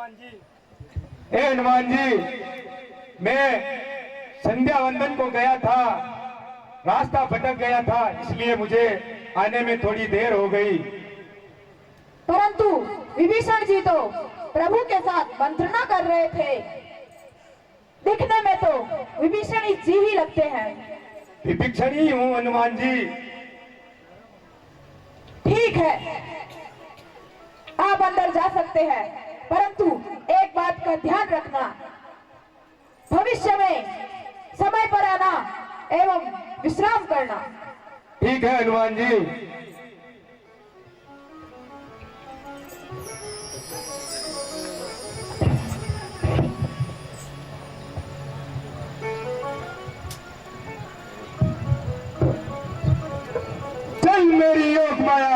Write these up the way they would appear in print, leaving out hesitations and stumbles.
हे हनुमान जी, मैं संध्या वंदन को गया था, रास्ता भटक गया था, इसलिए मुझे आने में थोड़ी देर हो गई। परंतु विभीषण जी तो प्रभु के साथ मंत्रणा कर रहे थे। दिखने में तो विभीषण जी ही लगते हैं। विभीषण ही हूँ हनुमान जी। ठीक है, आप अंदर जा सकते हैं, परंतु एक बात का ध्यान रखना, भविष्य में समय पर आना एवं विश्राम करना। ठीक है हनुमान जी। चल मेरी योग माया।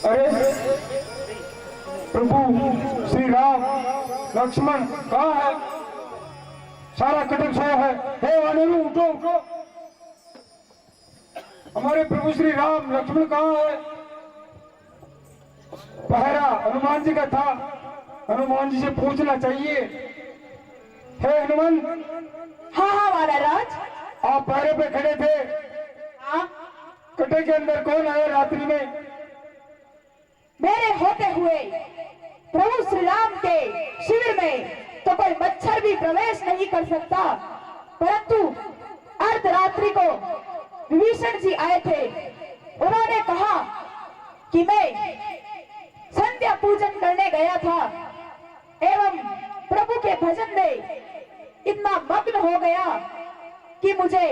अरे प्रभु श्री राम लक्ष्मण कहाँ है? सारा कटक सोया है। हे वानरों, उठो उठो, हमारे प्रभु श्री राम लक्ष्मण कहाँ है? पहरा हनुमान जी का था, हनुमान जी से पूछना चाहिए। हे हनुमान। हाँ हाँ महाराज। आप पहरे पे खड़े थे। हाँ, कटक के अंदर कौन आया रात्रि में? मेरे होते हुए प्रभु श्री राम के शिविर में तो कोई मच्छर भी प्रवेश नहीं कर सकता, परंतु अर्धरात्रि को विभीषण जी आए थे। उन्होंने कहा कि मैं संध्या पूजन करने गया था एवं प्रभु के भजन में इतना मग्न हो गया कि मुझे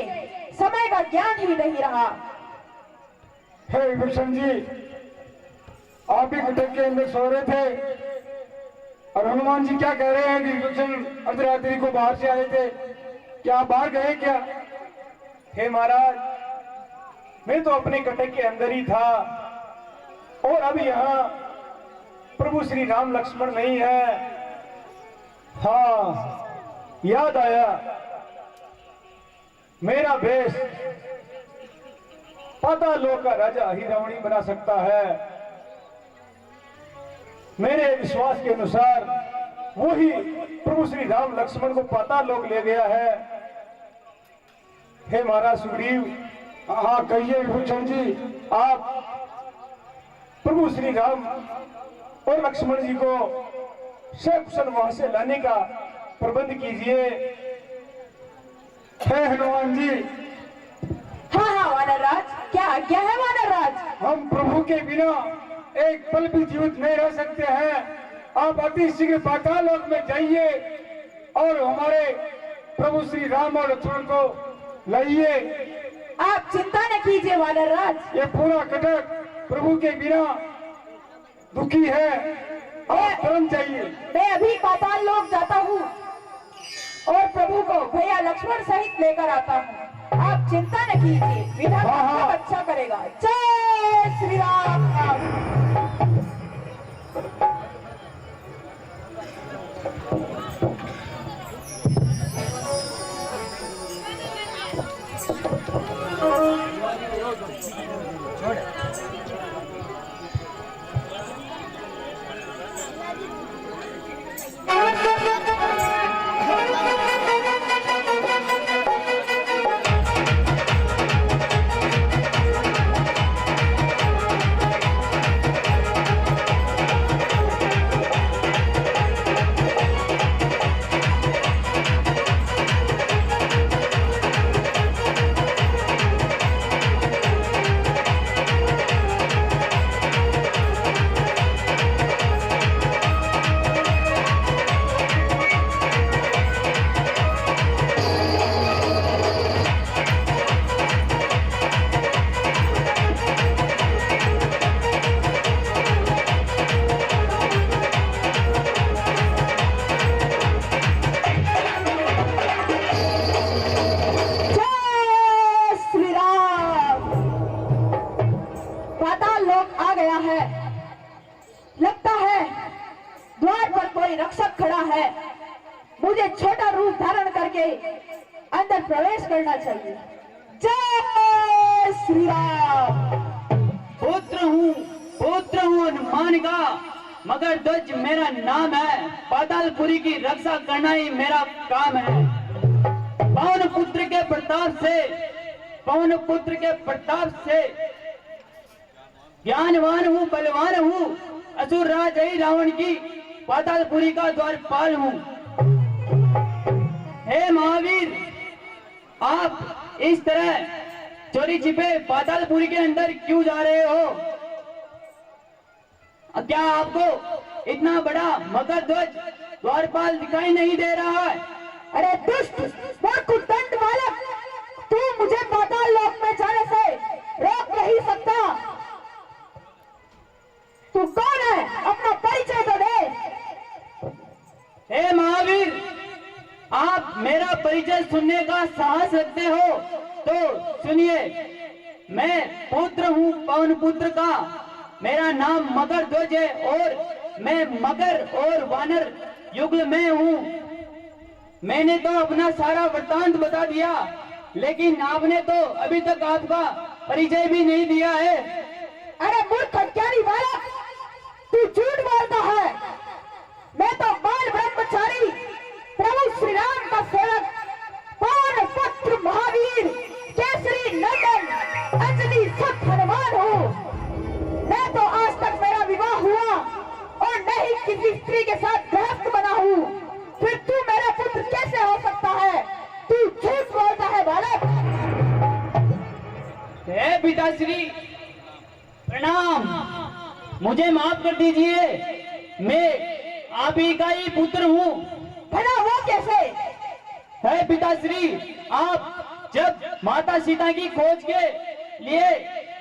समय का ज्ञान ही नहीं रहा। हे विभीषण जी, आप भी कटक के अंदर सो रहे थे और हनुमान जी क्या कह रहे हैं कि विभीषण अर्धरात्रि को बाहर से आए थे, क्या आप बाहर गए क्या? हे महाराज, मैं तो अपने कटक के अंदर ही था और अब यहाँ प्रभु श्री राम लक्ष्मण नहीं है। हाँ, याद आया, मेरा भेष पाताल लोक का राजा ही रावणी बना सकता है। मेरे विश्वास के अनुसार वही प्रभु श्री राम लक्ष्मण को पाताल लोक ले गया है। हे महाराज सुग्रीव, हाँ कहिए विभीषण जी, आप प्रभु श्री राम और लक्ष्मण जी को सकुशल वहां से लाने का प्रबंध कीजिए। हे हनुमान जी। हाँ हाँ वानरराज, क्या आज्ञा है वानरराज? हम प्रभु के बिना एक पल भी जीवित नहीं रह सकते हैं। आप अति शीघ्र पाताल लोक में जाइए और हमारे प्रभु श्री राम और लक्ष्मण को लाइए। आप चिंता न कीजिए वानरराज। ये पूरा कटक प्रभु के बिना दुखी है, आप तुरंत चाहिए। मैं अभी पाताल लोक जाता हूँ और प्रभु को भैया लक्ष्मण सहित लेकर आता हूँ। आप चिंता न कीजिए, विधाता सब अच्छा करेगा। जय श्री राम। कोई रक्षक खड़ा है, मुझे छोटा रूप धारण करके अंदर प्रवेश करना चाहिए। जय श्री राम। पुत्र हूँ हनुमान का, मगर ध्वज मेरा नाम है। पातालपुरी की रक्षा करना ही मेरा काम है। पवन पुत्र के प्रताप से ज्ञानवान हूँ, बलवान हूँ। असुर राज रावण की पातालपुरी का द्वारपाल हूँ। हे महावीर, आप इस तरह चोरी छिपे पातालपुरी के अंदर क्यों जा रहे हो? क्या आपको इतना बड़ा मकर ध्वज द्वारपाल दिखाई नहीं दे रहा है? अरे दुष्ट मूर्ख बालक, तू मुझे पाताल लोक में जाने से रोक नहीं सकता। तू कौन है? अपना परिचय तो दे। हे महावीर, आप मेरा परिचय सुनने का साहस रखते हो तो सुनिए। मैं पुत्र हूँ पवन पुत्र का, मेरा नाम मकर ध्वज है और मैं मकर और वानर युग में हूँ। मैंने तो अपना सारा वृत्तांत बता दिया, लेकिन आपने तो अभी तक आपका परिचय भी नहीं दिया है। अरे मूर्ख अज्ञानी बालक, तू झूठ बोलता है। मैं तो बाल ब्रह्मचारी प्रभु श्री राम का सेवक, पवन पुत्र महावीर केसरी नंदन अंजलि सुत हनुमान हूँ। मैं तो आज तक मेरा विवाह हुआ और न ही किसी स्त्री के साथ गृहस्थ बना हूँ। फिर तू मेरा पुत्र कैसे हो सकता है? तू झूठ बोलता है बालक। हे पिताश्री, प्रणाम। मुझे माफ कर दीजिए, मैं आप ही का ही पुत्र हूँ। भला वो कैसे? है पिताश्री, आप जब माता सीता की खोज के लिए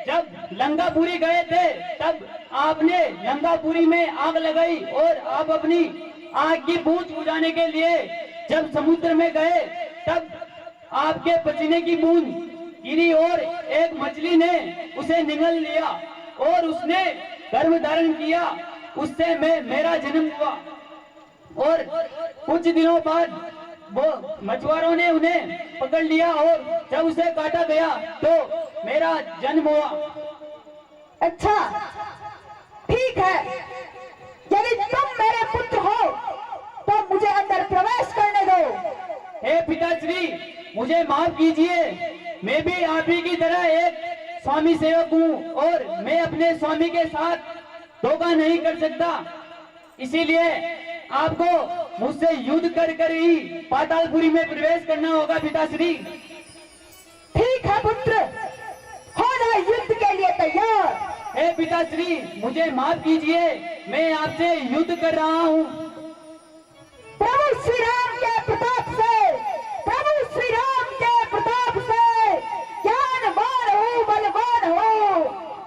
जब लंकापुरी गए थे, तब आपने लंकापुरी में आग लगाई और आप अपनी आग की बूंद बुझाने के लिए जब समुद्र में गए, तब आपके पसीने की बूंद गिरी और एक मछली ने उसे निगल लिया और उसने गर्भ धारण किया। उससे मेरा जन्म हुआ और कुछ दिनों बाद वो मछुआरों ने उन्हें पकड़ लिया और जब उसे काटा गया तो मेरा जन्म हुआ। अच्छा, ठीक है। यदि तुम मेरे पुत्र हो तो मुझे अंदर प्रवेश करने दो। हे पिताश्री, मुझे माफ कीजिए, मैं भी आप ही की तरह एक स्वामी सेवक हूँ और मैं अपने स्वामी के साथ धोखा नहीं कर सकता। इसीलिए आपको मुझसे युद्ध कर ही पातालपुरी में प्रवेश करना होगा पिताश्री। ठीक है पुत्र, हो जाए युद्ध के लिए तैयार। हे पिताश्री, मुझे माफ कीजिए, मैं आपसे युद्ध कर रहा हूँ। प्रभु श्री राम के प्रताप से, प्रभु श्री राम के प्रताप से ज्ञानवान हो, बलवान हो,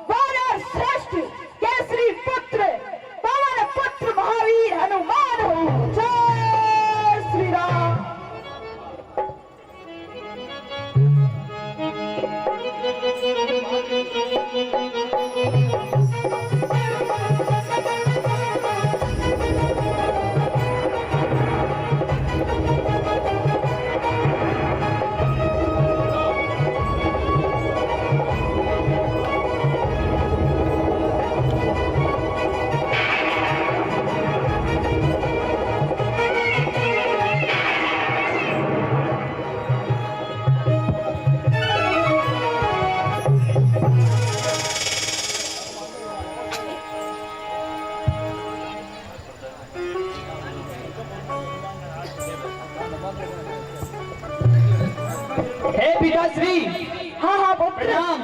वानर श्रेष्ठ केसरी पुत्र पवन पुत्र महावीर हनुमान हो। जय श्री राम। हे पिताश्री, हाँ हाँ पुत्र। प्रणाम।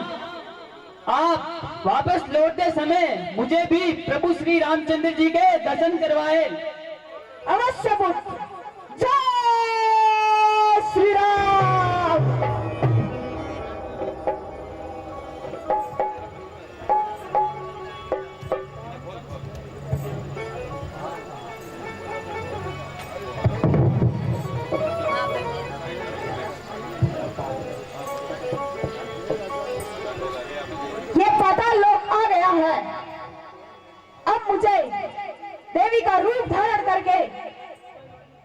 आप वापस लौटते समय मुझे भी प्रभु श्री रामचंद्र जी के दर्शन करवाए। अवश्य पुत्र। जय श्री राम। ये पाताल लोक आ गया है। अब मुझे देवी का रूप धारण कर करके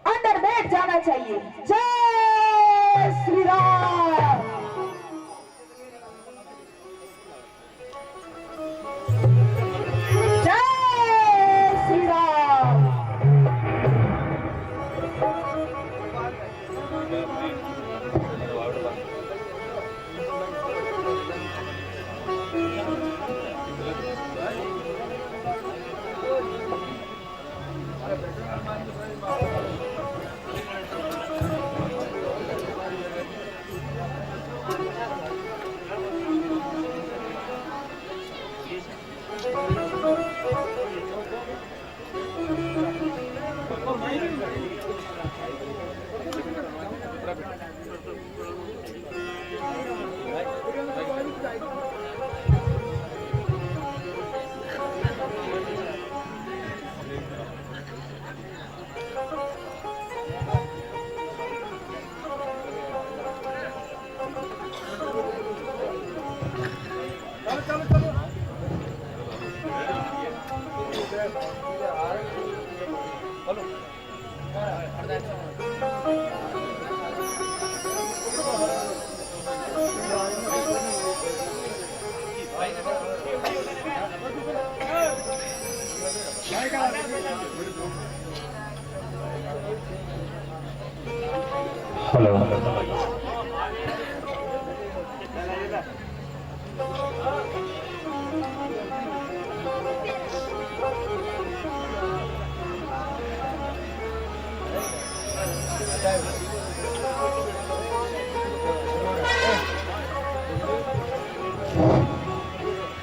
अंदर बैठ जाना चाहिए। जय श्री राम। जय श्री राम। हेलो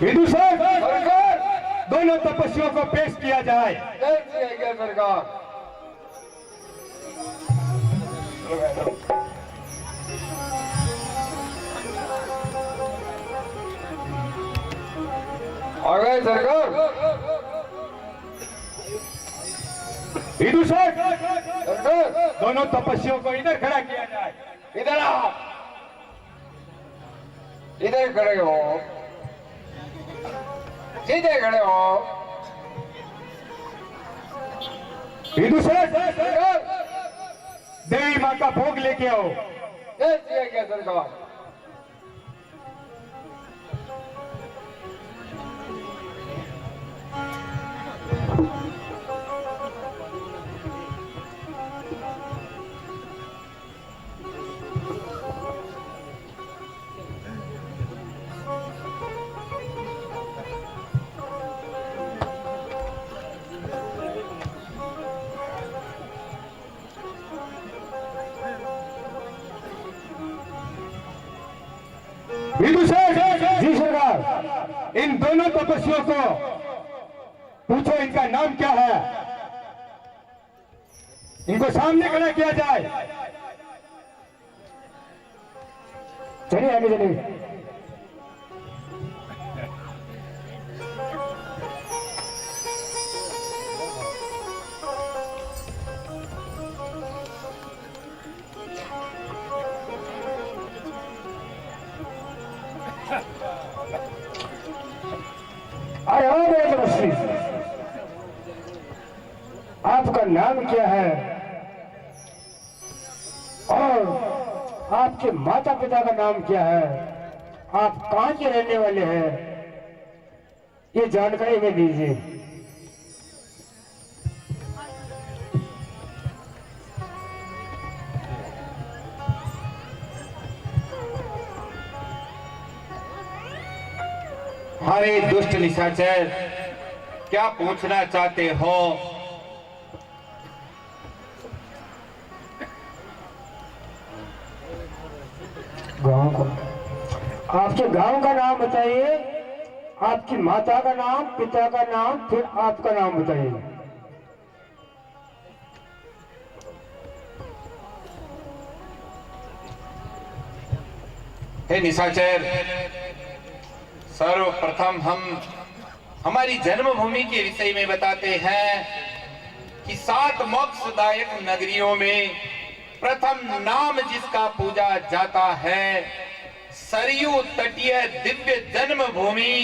हिंदू साहब, सरकार दोनों तपस्वियों को पेश किया जाए। सरकार आ गए सरकार। हिंदू साहब, सरकार दोनों तपस्वियों को इधर खड़ा किया जाए। इधर आओ, इधर खड़े हो, सीधे खड़े हो। हिंदू साहब, देवी माँ का भोग लेके आओ। क्या सरकार। हिंदू साहब, जी सरकार, इन दोनों तपस्वियों को पूछो इनका नाम क्या है। इनको सामने खड़ा किया जाए। चलिए आगे चलिए। आपका नाम क्या है और आपके माता पिता का नाम क्या है? आप कहाँ के रहने वाले हैं? ये जानकारी हमें दीजिए। हरे दुष्ट निशाचर, क्या पूछना चाहते हो? गांव का, आपके गांव का नाम बताइए, आपकी माता का नाम, पिता का नाम, फिर आपका नाम बताइए। हे निशाचर, सर्वप्रथम हम हमारी जन्मभूमि के विषय में बताते हैं कि 7 मोक्षदायक नगरियों में प्रथम नाम जिसका पूजा जाता है, सरयू तटीय दिव्य जन्मभूमि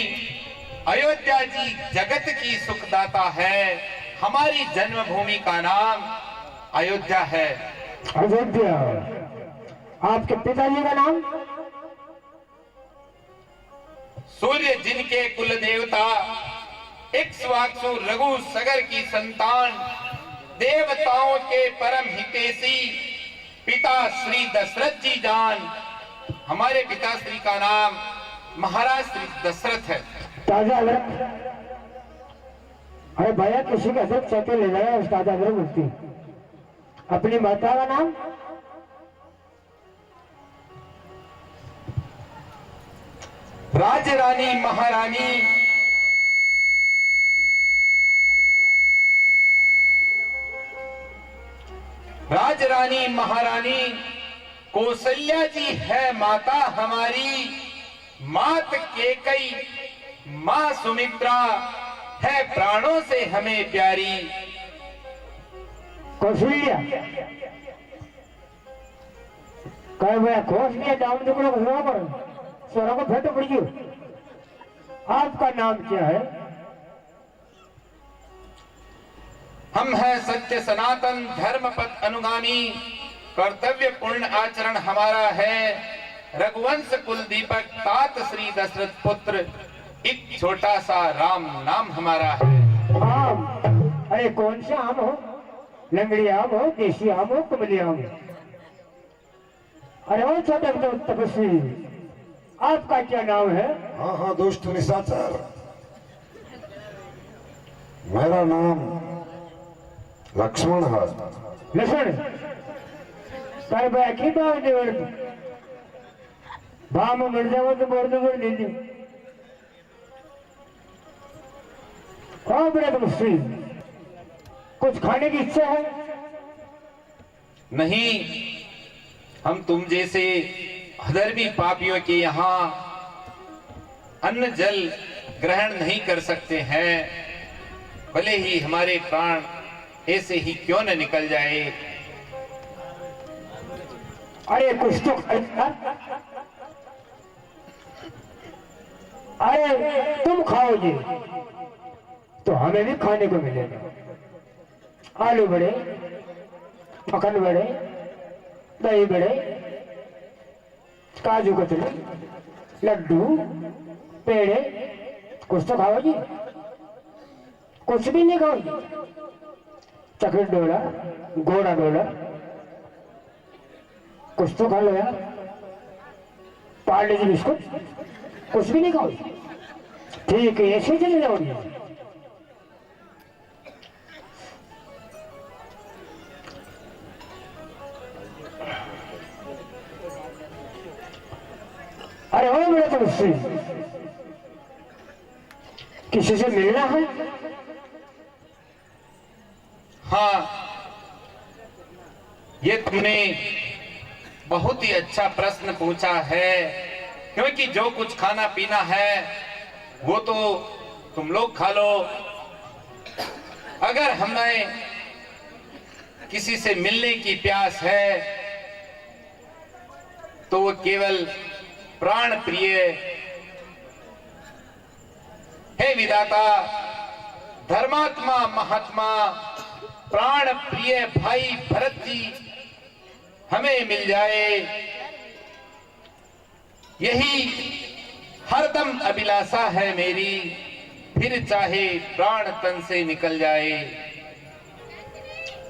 अयोध्या जी जगत की सुखदाता है। हमारी जन्मभूमि का नाम अयोध्या है। अयोध्या। आपके पिताजी का नाम? सूर्य जिनके कुल देवता, इक्ष्वाकु रघु सगर की संतान, देवताओं के परम हितैषी पिता श्री दशरथ जी जान। हमारे पिताश्री का नाम महाराज श्री दशरथ है। ताजा अदरक। अरे भैया किसी का अदरक चाहते ले जाए, उस ताजा अदरक मिलती। अपनी माता का नाम? राजरानी महारानी राजरानी महारानी कौशल्या जी है माता हमारी। मात केकई माँ सुमित्रा है प्राणों से हमें प्यारी। कौशल्या कहे भैया कौशल्या नाम दुखड़ा घुसवा पर स्वरों को फेंटो पड़ गई। आपका नाम क्या है? हम हैं सत्य सनातन धर्म पथ अनुगामी। कर्तव्य पूर्ण आचरण हमारा है। रघुवंश कुल दीपक तात श्री दशरथ पुत्र। एक छोटा सा राम नाम हमारा है। आम? अरे कौन सा आम हो? लंगड़ी आम हो, देसी आम हो, कमली आम हो? अरे वो छोटे तपस्वी, आपका क्या नाम है? हाँ हाँ दोस्त निशाचर, मेरा नाम लक्ष्मण है। लक्ष्मण काय बाय की नाव निवड भाम मिल जाओ तो बोल दो ले ली। हाँ बड़े तपस्वी, कुछ खाने की इच्छा है? नहीं, हम तुम जैसे अधर्मी पापियों के यहाँ अन्न जल ग्रहण नहीं कर सकते हैं। भले ही हमारे प्राण ऐसे ही क्यों न निकल जाए। अरे कुछ तो अरे तुम खाओगे तो हमें भी खाने को मिलेगा। आलू बड़े, मक्खन बड़े, दही बड़े, काजू कतली, लड्डू, पेड़े, कुछ तो खाओगी? कुछ भी नहीं खाओगी? चकरी डोला, घोड़ा डोला, कुछ तो खा लो यार। पार्ले जी बिस्कुट, कुछ भी नहीं खाओगी? ठीक है, ऐसे चले जाओगी? अरे हो मेरे तो मुझसे किसी से मिलना है? हाँ, ये तुमने बहुत ही अच्छा प्रश्न पूछा है, क्योंकि जो कुछ खाना पीना है वो तो तुम लोग खा लो। अगर हमें किसी से मिलने की प्यास है तो वो केवल प्राण प्रिय हे विधाता, धर्मात्मा महात्मा प्राण प्रिय भाई भरत जी हमें मिल जाए, यही हरदम अभिलाषा है मेरी। फिर चाहे प्राण तन से निकल जाए।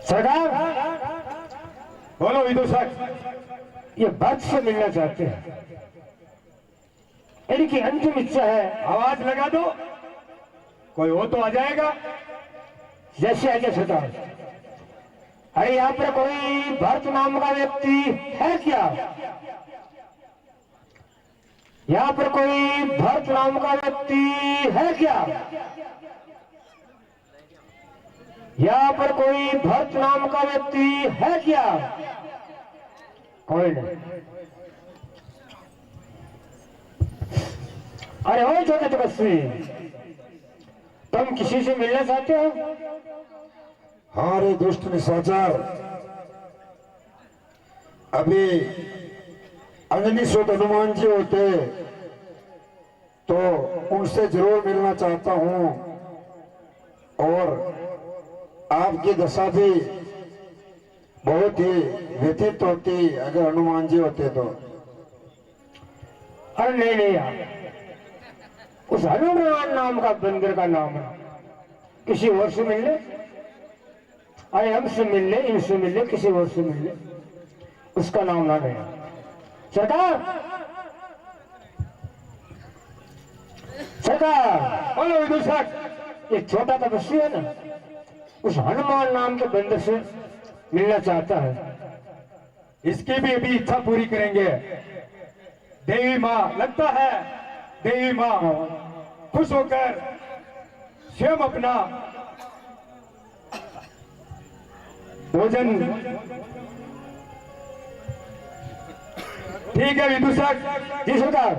सरदार बोलो विदूषक, ये भक्त से मिलना चाहते हैं, इनकी अंतिम इच्छा है। आवाज लगा दो, कोई हो तो आ जाएगा। जैसे आगे सरदार। अरे यहाँ पर कोई भरत नाम का व्यक्ति है क्या? यहाँ पर कोई भरत नाम का व्यक्ति है क्या? यहाँ पर कोई भरत नाम का व्यक्ति है क्या? कोई नहीं। अरे हो छोटे तपस्वी, तुम किसी से मिलना चाहते हो? हाँ रे दुष्ट निशाचर, अभी अंजनी सोत हनुमान जी होते तो उनसे जरूर मिलना चाहता हूँ। और आपकी दशा भी बहुत ही व्यथित होती अगर हनुमान जी होते तो। अरे नहीं नहीं यार, उस हनुमान नाम का बंदर का नाम है, किसी और से मिल ले, अरे हमसे मिल ले, इनसे मिल ले, किसी और से मिल ले, उसका नाम ना ले। सरकार सरकार, बोलो विदुर साहब, एक छोटा तपस्वी है ना, उस हनुमान नाम के बंदर से मिलना चाहता है। इसकी भी अभी इच्छा पूरी करेंगे। देवी माँ, लगता है देवी माँ खुश होकर स्वयं अपना भोजन। ठीक है विदूषक जी। सरकार,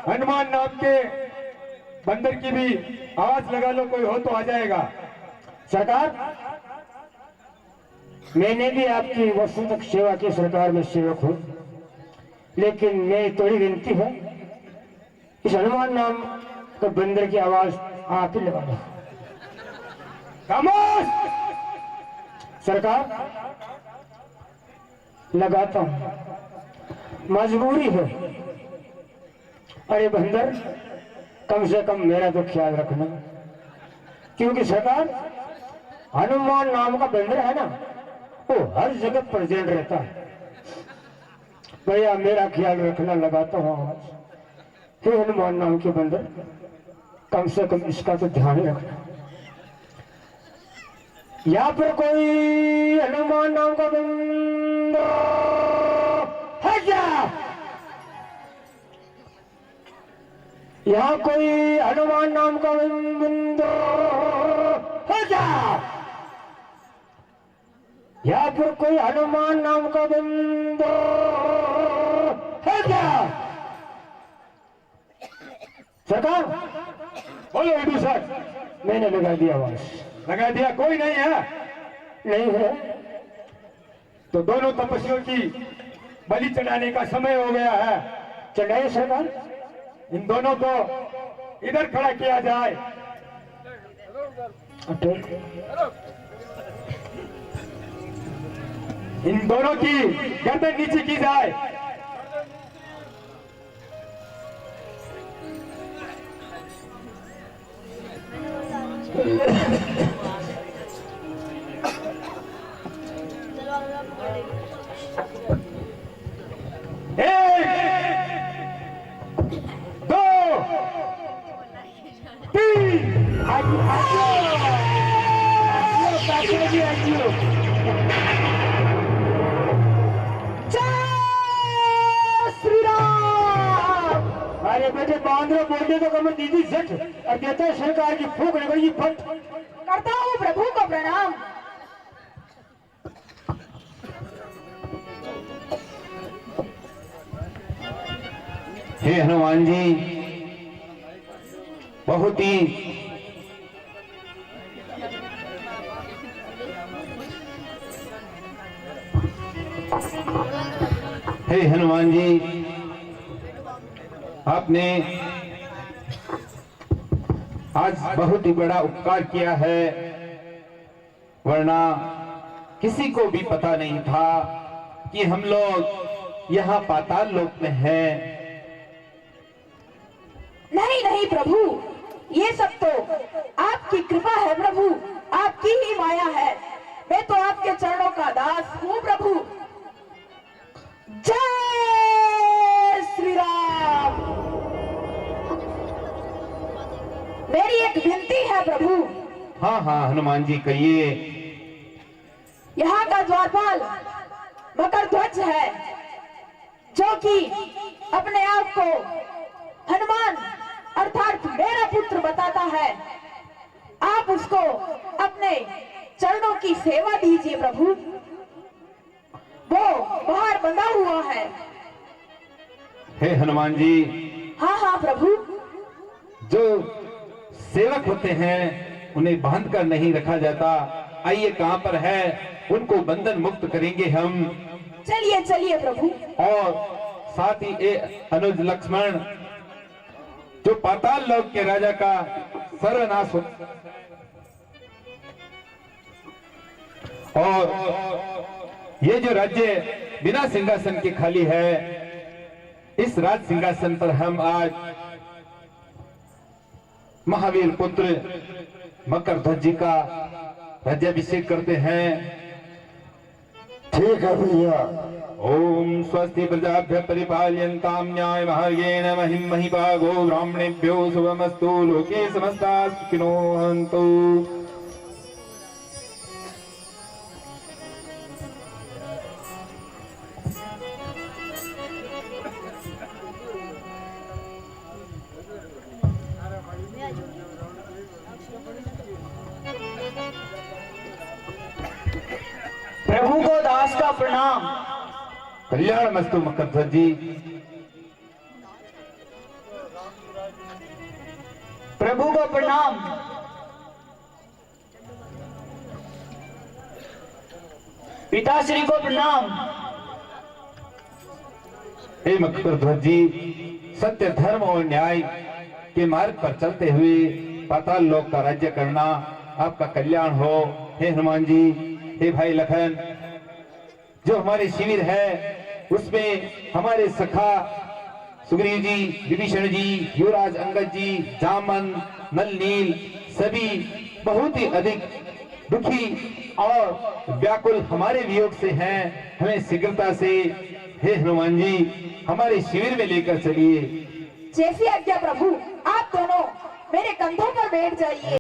हनुमान नाम के बंदर की भी आवाज लगा लो, कोई हो तो आ जाएगा। सरकार, मैंने भी आपकी वर्षों तक सेवा की, सरकार में सेवक हूं, लेकिन मेरी थोड़ी विनती है, इस हनुमान नाम के बंदर की आवाज आप ही लगा दो। खामोश! सरकार, लगाता हूं, मजबूरी है। अरे बंदर, कम से कम मेरा तो ख्याल रखना, क्योंकि सरकार हनुमान नाम का बंदर है ना, वो हर जगह प्रेजेंट रहता है। भैया मेरा ख्याल रखना, लगाता हूँ आवाज। हे हनुमान नाम के बंदर, कम से कम इसका तो ध्यान रखना। यहाँ पर कोई हनुमान नाम का बंदर है क्या? यहाँ कोई हनुमान नाम का बंदर है क्या? यहाँ पर कोई हनुमान नाम का बंदर है क्या? सरकार, बोलो विदुर साहब। मैंने लगा दिया आवाज। लगा दिया? कोई नहीं है? नहीं है तो दोनों तपस्वियों की बलि चढ़ाने का समय हो गया है। चढ़ाइए सरकार। इन दोनों को इधर खड़ा किया जाए। इन दोनों की गर्दन नीचे की जाए। अरे बेटे बांद्रो बोलते तो कमर दीदी झट और देता है सरकार की फूक लगेगी फट। करता हूँ प्रभु को प्रणाम। हे हनुमान जी, बहुत ही हे हनुमान जी, आपने आज बहुत ही बड़ा उपकार किया है, वरना किसी को भी पता नहीं था कि हम लोग यहाँ पाताल लोक में हैं। नहीं नहीं प्रभु, ये सब तो आपकी कृपा है प्रभु, आपकी ही माया है। मैं तो आपके चरणों का दास हूँ प्रभु। जय श्री राम। मेरी एक विनती है प्रभु। हाँ हाँ हनुमान जी, कहिए। यहाँ का द्वारपाल मकर ध्वज है, जो कि अपने आप को हनुमान अर्थात मेरा पुत्र बताता है। आप उसको अपने चरणों की सेवा दीजिए प्रभु। वो बाहर बंधा हुआ है। हे हनुमान जी, हाँ हाँ प्रभु। जो सेवक होते हैं उन्हें बांध कर नहीं रखा जाता। आइए, कहाँ पर है, उनको बंधन मुक्त करेंगे हम। चलिए चलिए प्रभु। और साथ ही अनुज लक्ष्मण, जो पाताल लोक के राजा का सर्वनाश हो, और ये जो राज्य बिना सिंहासन के खाली है, इस राज सिंहासन पर हम आज महावीर पुत्र मकर ध्वज जी का राज्याभिषेक करते हैं। ठीक है भैया। ओम स्वस्ति प्रजाभ्य परिपालयन्तां न्याय मार्गेण महिं महिपागो ब्राह्मणेभ्यो शुभमस्तु लोके समस्ताः सुखिनो भवन्तु। प्रभु को दास का प्रणाम। कल्याण मस्तु मकर ध्वज जी। प्रभु को प्रणाम। पिताश्री को प्रणाम। हे मकर ध्वज जी, सत्य धर्म और न्याय के मार्ग पर चलते हुए पाताल लोक का राज्य करना आपका कल्याण हो। हे हनुमान जी, हे भाई लखन, जो हमारे शिविर है उसमें हमारे सखा सुग्रीव जी, विभीषण जी, युवराज अंगद जी, जामन, नल नील सभी बहुत ही अधिक दुखी और व्याकुल हमारे वियोग से हैं। हमें शीघ्रता से हे हनुमान जी हमारे शिविर में लेकर चलिए। जैसी आज्ञा प्रभु। आप दोनों मेरे कंधों पर बैठ जाइए।